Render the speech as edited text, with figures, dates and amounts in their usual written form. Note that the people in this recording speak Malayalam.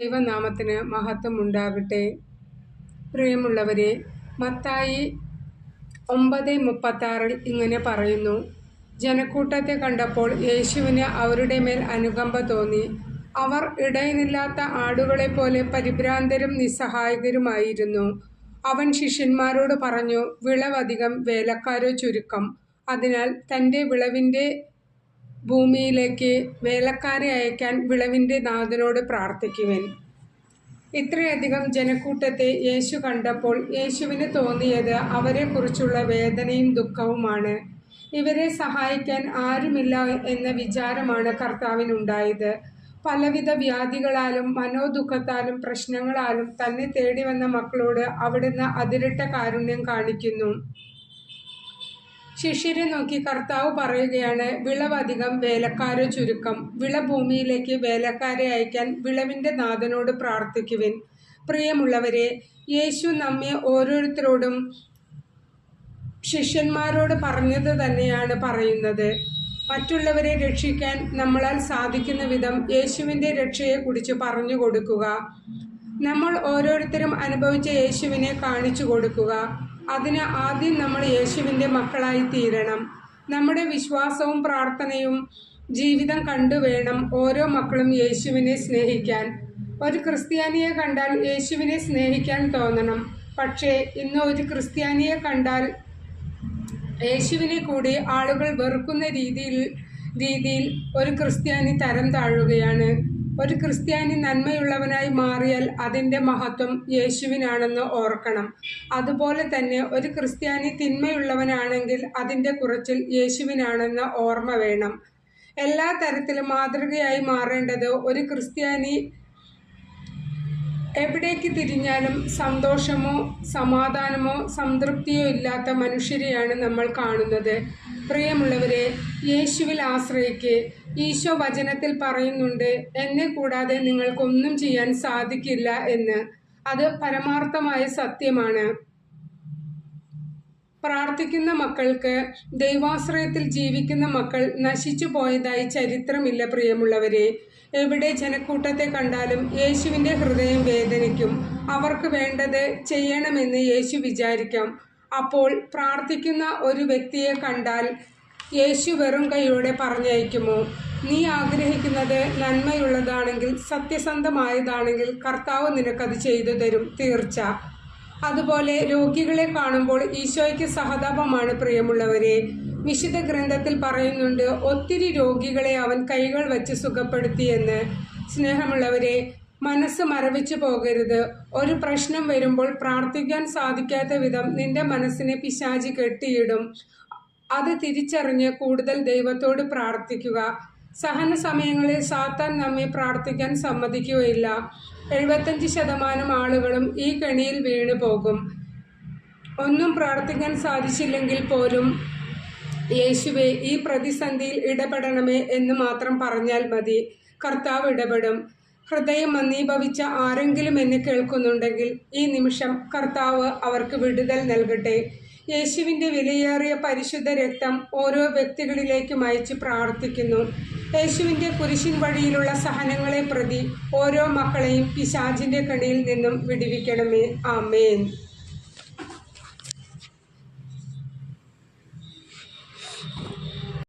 ദൈവനാമത്തിന് മഹത്വം ഉണ്ടാകട്ടെ. പ്രിയമുള്ളവരെ, മത്തായി 9:36 ഇങ്ങനെ പറയുന്നു: ജനക്കൂട്ടത്തെ കണ്ടപ്പോൾ യേശുവിന് അവരുടെ മേൽ അനുകമ്പ തോന്നി. അവർ ഇടയനില്ലാത്ത ആടുകളെപ്പോലെ പരിഭ്രാന്തരും നിസ്സഹായകരുമായിരുന്നു. അവൻ ശിഷ്യന്മാരോട് പറഞ്ഞു, വിളവധികം, വേലക്കാരോ ചുരുക്കം. അതിനാൽ തൻ്റെ വിളവിൻ്റെ ഭൂമിയിലേക്ക് വേലക്കാരെ അയക്കാൻ വിളവിൻ്റെ നാഥനോട് പ്രാർത്ഥിക്കുവിൻ. ഇത്രയധികം ജനക്കൂട്ടത്തെ യേശു കണ്ടപ്പോൾ യേശുവിന് തോന്നിയത് അവരെക്കുറിച്ചുള്ള വേദനയും ദുഃഖവുമാണ്. ഇവരെ സഹായിക്കാൻ ആരുമില്ല എന്ന വിചാരമാണ് കർത്താവിനുണ്ടായത്. പലവിധ വ്യാധികളാലും മനോദുഃഖത്താലും പ്രശ്നങ്ങളാലും തന്നെ തേടി വന്ന മക്കളോട് അവിടുന്ന് അതിരിട്ട കാരുണ്യം കാണിക്കുന്നു. ശിഷ്യരെ നോക്കി കർത്താവ് പറയുകയാണ്, വിളവധികം, വേലക്കാരോ ചുരുക്കം. വിളഭൂമിയിലേക്ക് വേലക്കാരെ അയക്കാൻ വിളവിൻ്റെ നാഥനോട് പ്രാർത്ഥിക്കുവിൻ. പ്രിയമുള്ളവരെ, യേശു നമ്മെ ഓരോരുത്തരോടും ശിഷ്യന്മാരോട് പറഞ്ഞത് തന്നെയാണ് പറയുന്നത്. മറ്റുള്ളവരെ രക്ഷിക്കാൻ നമ്മളാൽ സാധിക്കുന്ന വിധം യേശുവിൻ്റെ രക്ഷയെക്കുറിച്ച് പറഞ്ഞു കൊടുക്കുക. നമ്മൾ ഓരോരുത്തരും അനുഭവിച്ച യേശുവിനെ കാണിച്ചു കൊടുക്കുക. അതിന് ആദ്യം നമ്മൾ യേശുവിൻ്റെ മക്കളായി തീരണം. നമ്മുടെ വിശ്വാസവും പ്രാർത്ഥനയും ജീവിതം കണ്ടുവേണം ഓരോ മക്കളും യേശുവിനെ സ്നേഹിക്കാൻ. ഒരു ക്രിസ്ത്യാനിയെ കണ്ടാൽ യേശുവിനെ സ്നേഹിക്കാൻ തോന്നണം. പക്ഷേ ഇന്ന് ഒരു ക്രിസ്ത്യാനിയെ കണ്ടാൽ യേശുവിനെ കൂടി ആളുകൾ വെറുക്കുന്ന രീതിയിൽ ഒരു ക്രിസ്ത്യാനി തരം താഴുകയാണ്. ഒരു ക്രിസ്ത്യാനി നന്മയുള്ളവനായി മാറിയാൽ അതിൻ്റെ മഹത്വം യേശുവിനാണെന്ന് ഓർക്കണം. അതുപോലെ തന്നെ ഒരു ക്രിസ്ത്യാനി തിന്മയുള്ളവനാണെങ്കിൽ അതിൻ്റെ കുറച്ചിൽ യേശുവിനാണെന്ന് ഓർമ്മ വേണം. എല്ലാ തരത്തിലും മാതൃകയായി മാറേണ്ടത് ഒരു ക്രിസ്ത്യാനി എവിടേക്ക് തിരിഞ്ഞാലും സന്തോഷമോ സമാധാനമോ സംതൃപ്തിയോ ഇല്ലാത്ത മനുഷ്യരെയാണ് നമ്മൾ കാണുന്നത്. പ്രിയമുള്ളവരെ, യേശുവിൽ ആശ്രയിക്ക്. ഈശോ വചനത്തിൽ പറയുന്നുണ്ട്, എന്നെ കൂടാതെ നിങ്ങൾക്കൊന്നും ചെയ്യാൻ സാധിക്കില്ല എന്ന്. അത് പരമാർത്ഥമായ സത്യമാണ്. പ്രാർത്ഥിക്കുന്ന മക്കൾക്ക്, ദൈവാശ്രയത്തിൽ ജീവിക്കുന്ന മക്കൾ നശിച്ചു പോയതായി ചരിത്രമില്ല. പ്രിയമുള്ളവരെ, എവിടെ ജനക്കൂട്ടത്തെ കണ്ടാലും യേശുവിൻ്റെ ഹൃദയം വേദനിക്കും. അവർക്ക് വേണ്ടത് ചെയ്യണമെന്ന് യേശു വിചാരിക്കാം. അപ്പോൾ പ്രാർത്ഥിക്കുന്ന ഒരു വ്യക്തിയെ കണ്ടാൽ യേശു വെറും കൈയോടെ പറഞ്ഞയക്കുമോ? നീ ആഗ്രഹിക്കുന്നത് നന്മയുള്ളതാണെങ്കിൽ, സത്യസന്ധമായതാണെങ്കിൽ കർത്താവ് നിനക്കത് ചെയ്തു തരും, തീർച്ച. അതുപോലെ രോഗികളെ കാണുമ്പോൾ ഈശോയ്ക്ക് സഹതാപമാണ്. പ്രിയമുള്ളവരെ, വിശുദ്ധ ഗ്രന്ഥത്തിൽ പറയുന്നുണ്ട്, ഒത്തിരി രോഗികളെ അവൻ കൈകൾ വച്ച് സുഖപ്പെടുത്തിയെന്ന്. സ്നേഹമുള്ളവരെ, മനസ്സ് മരവിച്ചു പോകരുത്. ഒരു പ്രശ്നം വരുമ്പോൾ പ്രാർത്ഥിക്കാൻ സാധിക്കാത്ത വിധം നിന്റെ മനസ്സിനെ പിശാചി കെട്ടിയിടും. അത് തിരിച്ചറിഞ്ഞ് കൂടുതൽ ദൈവത്തോട് പ്രാർത്ഥിക്കുക. സഹന സമയങ്ങളിൽ സാത്താൻ നമ്മെ പ്രാർത്ഥിക്കാൻ സമ്മതിക്കുകയില്ല. 75% ആളുകളും ഈ കെണിയിൽ വീണു പോകും. ഒന്നും പ്രാർത്ഥിക്കാൻ സാധിച്ചില്ലെങ്കിൽ പോലും യേശുവേ, ഈ പ്രതിസന്ധിയിൽ ഇടപെടണമേ എന്ന് മാത്രം പറഞ്ഞാൽ മതി. കർത്താവ് ഇടപെടും. ഹൃദയം മന്ദീഭവിച്ച ആരെങ്കിലും എന്നെ കേൾക്കുന്നുണ്ടെങ്കിൽ ഈ നിമിഷം കർത്താവ് അവർക്ക് വിടുതൽ നൽകട്ടെ. യേശുവിൻ്റെ വിലയേറിയ പരിശുദ്ധ രക്തം ഓരോ വ്യക്തികളിലേക്കും അയച്ച് പ്രാർത്ഥിക്കുന്നു. യേശുവിൻ്റെ കുരിശിൻ വഴിയിലുള്ള സഹനങ്ങളെ പ്രതി ഓരോ മക്കളെയും പിശാചിൻ്റെ കെണിയിൽ നിന്നും വിടുവിക്കണമേ. ആമേൻ.